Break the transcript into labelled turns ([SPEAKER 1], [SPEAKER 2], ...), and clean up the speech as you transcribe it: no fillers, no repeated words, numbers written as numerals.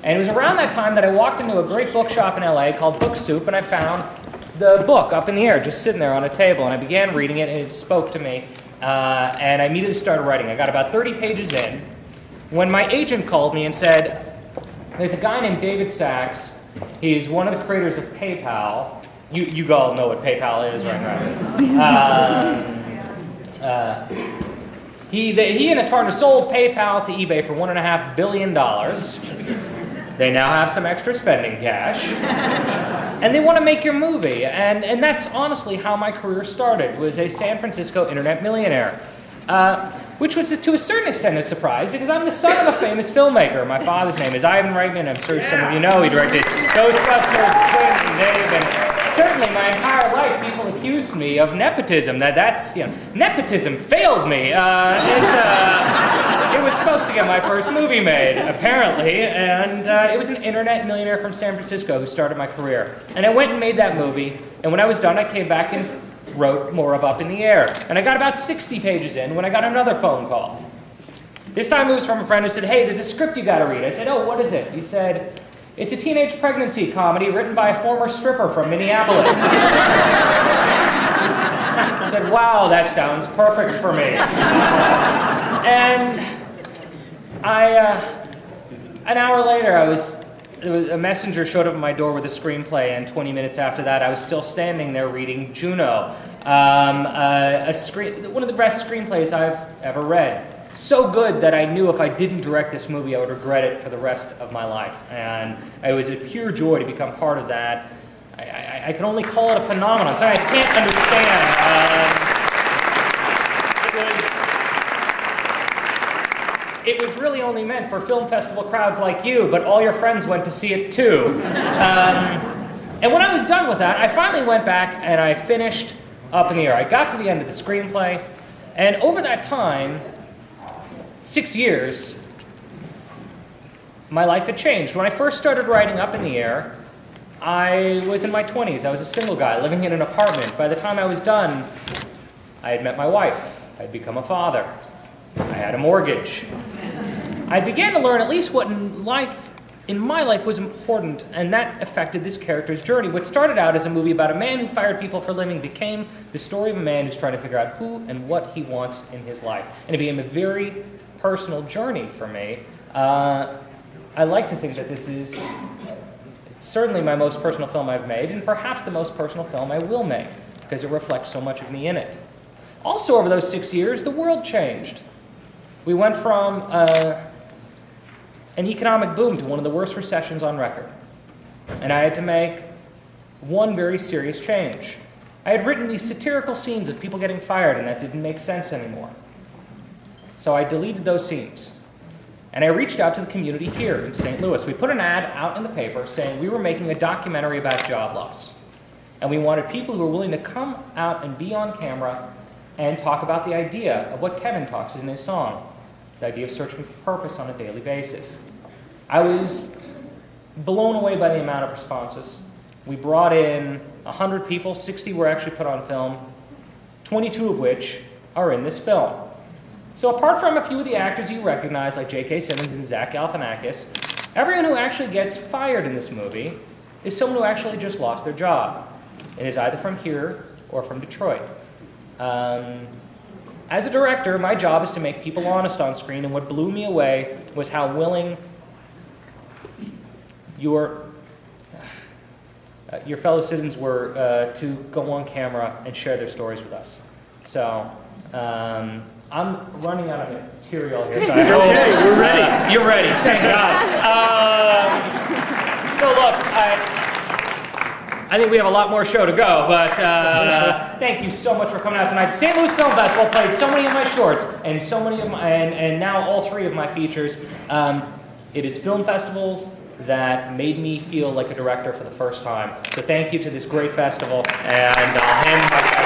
[SPEAKER 1] And it was around that time that I walked into a great bookshop in LA called Book Soup, and I found the book up in the air, just sitting there on a table, and I began reading it, and it spoke to me, and I immediately started writing. I got about 30 pages in when my agent called me and said, there's a guy named David Sachs. He's one of the creators of PayPal. You all know what PayPal is, right? He and his partner sold PayPal to eBay for $1.5 billion. They now have some extra spending cash. And they want to make your movie. And that's honestly how my career started, was a San Francisco internet millionaire. Which was, to a certain extent, a surprise, because I'm the son of a famous filmmaker. My father's name is Ivan Reitman. I'm sure some of you know he directed Ghostbusters, Clint, and Dave, and certainly my entire life people accused me of nepotism. Nepotism failed me. It was supposed to get my first movie made, apparently, and it was an internet millionaire from San Francisco who started my career. And I went and made that movie, and when I was done, I came back and wrote more of Up in the Air. And I got about 60 pages in when I got another phone call. This time it was from a friend who said, hey, there's a script you gotta read. I said, oh, what is it? He said, it's a teenage pregnancy comedy written by a former stripper from Minneapolis. I said, wow, that sounds perfect for me. And an hour later, a messenger showed up at my door with a screenplay, and 20 minutes after that, I was still standing there reading Juno, one of the best screenplays I've ever read. So good that I knew if I didn't direct this movie, I would regret it for the rest of my life. And it was a pure joy to become part of that. I can only call it a phenomenon. Sorry, I can't understand. It was really only meant for film festival crowds like you, but all your friends went to see it too. And when I was done with that, I finally went back and I finished Up in the Air. I got to the end of the screenplay, and over that time, 6 years, my life had changed. When I first started writing Up in the Air, I was in my 20s. I was a single guy living in an apartment. By the time I was done, I had met my wife. I'd become a father. I had a mortgage. I began to learn at least what in my life was important, and that affected this character's journey. What started out as a movie about a man who fired people for a living became the story of a man who's trying to figure out who and what he wants in his life. And it became a very personal journey for me. I like to think that this is certainly my most personal film I've made, and perhaps the most personal film I will make, because it reflects so much of me in it. Also, over those 6 years, the world changed. We went from an economic boom to one of the worst recessions on record. And I had to make one very serious change. I had written these satirical scenes of people getting fired, and that didn't make sense anymore. So I deleted those scenes. And I reached out to the community here in St. Louis. We put an ad out in the paper saying we were making a documentary about job loss. And we wanted people who were willing to come out and be on camera and talk about the idea of what Kevin talks in his song, the idea of searching for purpose on a daily basis. I was blown away by the amount of responses. We brought in 100 people, 60 were actually put on film, 22 of which are in this film. So apart from a few of the actors you recognize, like J.K. Simmons and Zach Galifianakis, everyone who actually gets fired in this movie is someone who actually just lost their job, and is either from here or from Detroit. As a director, my job is to make people honest on screen, and what blew me away was how willing your fellow citizens were to go on camera and share their stories with us. So I'm running out of material here. So I hope,
[SPEAKER 2] okay, we're ready.
[SPEAKER 1] You're ready, thank God. So look, I think we have a lot more show to go, but thank you so much for coming out tonight. The St. Louis Film Festival played so many of my shorts and so many of my, and now all 3 of my features. It is film festivals that made me feel like a director for the first time. So thank you to this great festival, and I'll hand my